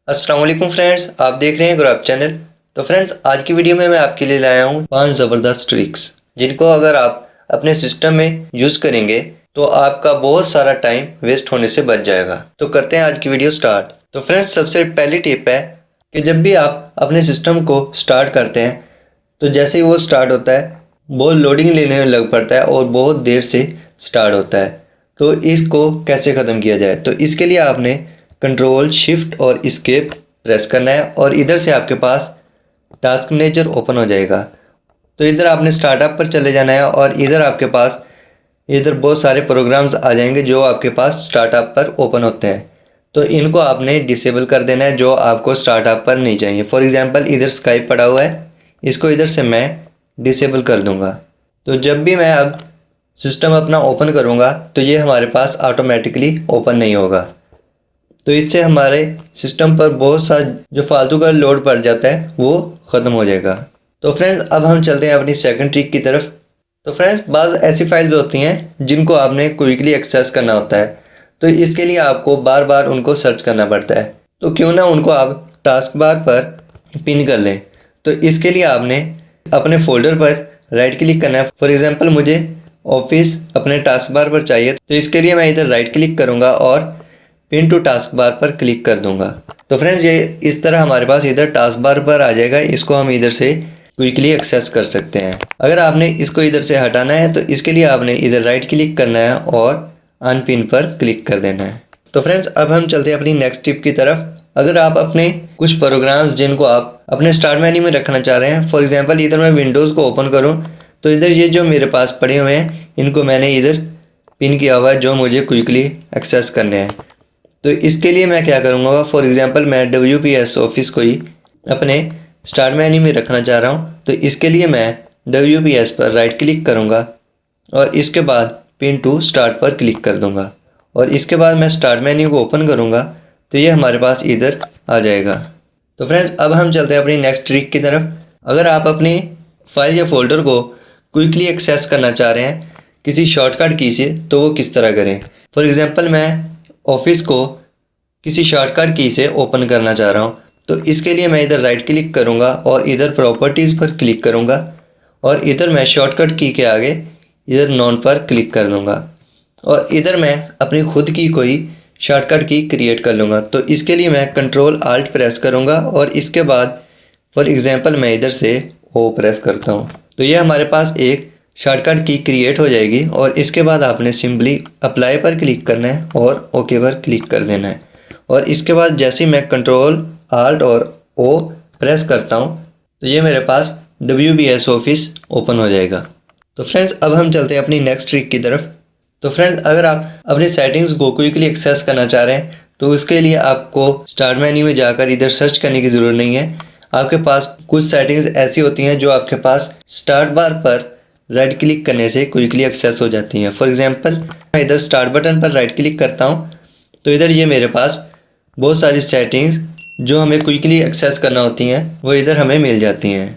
अस्सलाम वालेकुम फ्रेंड्स, आप देख रहे हैं ग्रो अप चैनल। तो फ्रेंड्स, आज की वीडियो में मैं आपके लिए लाया हूँ 5 ज़बरदस्त ट्रिक्स जिनको अगर आप अपने सिस्टम में यूज़ करेंगे तो आपका बहुत सारा टाइम वेस्ट होने से बच जाएगा। तो करते हैं आज की वीडियो स्टार्ट। तो फ्रेंड्स, सबसे पहली टिप है कि जब भी आप अपने सिस्टम को स्टार्ट करते हैं तो जैसे ही वो स्टार्ट होता है बहुत लोडिंग लेने लग पड़ता है और बहुत देर से स्टार्ट होता है। तो इसको कैसे ख़त्म किया जाए, तो इसके लिए आपने कंट्रोल शिफ्ट और इस्केप प्रेस करना है और इधर से आपके पास टास्क मैनेजर ओपन हो जाएगा। तो इधर आपने स्टार्टअप पर चले जाना है और इधर आपके पास इधर बहुत सारे प्रोग्राम्स आ जाएंगे जो आपके पास स्टार्टअप पर ओपन होते हैं। तो इनको आपने डिसेबल कर देना है जो आपको स्टार्टअप पर नहीं चाहिए। फॉर एग्जांपल इधर स्काइप पड़ा हुआ है, इसको इधर से मैं डिसेबल कर दूंगा। तो जब भी मैं अब सिस्टम अपना ओपन करूंगा तो ये हमारे पास ऑटोमेटिकली ओपन नहीं होगा। तो इससे हमारे सिस्टम पर बहुत सा जो फालतू का लोड पड़ जाता है वो ख़त्म हो जाएगा। तो फ्रेंड्स, अब हम चलते हैं अपनी सेकंड ट्रिक की तरफ। तो फ्रेंड्स, बाज़ ऐसी फाइल्स होती हैं जिनको आपने क्विकली एक्सेस करना होता है, तो इसके लिए आपको बार बार उनको सर्च करना पड़ता है। तो क्यों ना उनको आप टास्क बार पर पिन कर लें। तो इसके लिए आपने अपने फोल्डर पर राइट क्लिक करना है। फॉर एग्जांपल मुझे ऑफिस अपने टास्क बार पर चाहिए, तो इसके लिए मैं इधर राइट क्लिक करूँगा और पिन टू टास्क बार पर क्लिक कर दूंगा। तो फ्रेंड्स, ये इस तरह हमारे पास इधर टास्क बार पर आ जाएगा। इसको हम इधर से क्विकली एक्सेस कर सकते हैं। अगर आपने इसको इधर से हटाना है तो इसके लिए आपने इधर राइट क्लिक करना है और अनपिन पर क्लिक कर देना है। तो फ्रेंड्स, अब हम चलते हैं अपनी नेक्स्ट टिप की तरफ। अगर आप अपने कुछ प्रोग्राम्स जिनको आप अपने स्टार्ट मेन्यू में रखना चाह रहे हैं, फॉर एग्जांपल इधर मैं विंडोज़ को ओपन करूं तो इधर ये जो मेरे पास पड़े हुए हैं इनको मैंने इधर पिन किया हुआ है जो मुझे क्विकली एक्सेस करने हैं। तो इसके लिए मैं क्या करूँगा, फॉर एग्जांपल मैं WPS ऑफिस को ही अपने स्टार्ट मेन्यू में रखना चाह रहा हूँ। तो इसके लिए मैं WPS पर राइट क्लिक करूँगा और इसके बाद पिन टू स्टार्ट पर क्लिक कर दूँगा और इसके बाद मैं स्टार्ट मेन्यू को ओपन करूँगा तो ये हमारे पास इधर आ जाएगा। तो फ्रेंड्स, अब हम चलते हैं अपनी नेक्स्ट ट्रिक की तरफ। अगर आप अपनी फाइल या फोल्डर को क्विकली एक्सेस करना चाह रहे हैं किसी शॉर्टकट की से, तो वो किस तरह करें। फॉर एग्जांपल मैं ऑफिस को किसी शॉर्टकट की से ओपन करना चाह रहा हूँ, तो इसके लिए मैं इधर राइट क्लिक करूँगा और इधर प्रॉपर्टीज़ पर क्लिक करूँगा और इधर मैं शॉर्टकट की के आगे इधर नॉन पर क्लिक कर दूँगा और इधर मैं अपनी खुद की कोई शॉर्टकट की क्रिएट कर लूँगा। तो इसके लिए मैं कंट्रोल आल्ट प्रेस करूँगा और इसके बाद फॉर एग्जांपल मैं इधर से ओ प्रेस करता हूँ तो ये हमारे पास एक शॉर्टकट की क्रिएट हो जाएगी और इसके बाद आपने सिंपली अप्लाई पर क्लिक करना है और ओके पर क्लिक कर देना है। और इसके बाद जैसे ही मैं कंट्रोल आल्ट और ओ प्रेस करता हूँ तो ये मेरे पास WPS ऑफिस ओपन हो जाएगा। तो फ्रेंड्स, अब हम चलते हैं अपनी नेक्स्ट ट्रिक की तरफ। तो फ्रेंड्स, अगर आप अपनी सेटिंग्स को क्विकली एक्सेस करना चाह रहे हैं तो उसके लिए आपको स्टार्ट मेन्यू में जाकर इधर सर्च करने की ज़रूरत नहीं है। आपके पास कुछ सेटिंग्स ऐसी होती हैं जो आपके पास स्टार्ट बार पर राइट क्लिक करने से क्विकली एक्सेस हो जाती हैं। फॉर एग्जांपल मैं इधर स्टार्ट बटन पर राइट क्लिक करता हूँ तो इधर ये मेरे पास बहुत सारी सेटिंग्स जो हमें क्विकली एक्सेस करना होती हैं वो इधर हमें मिल जाती हैं।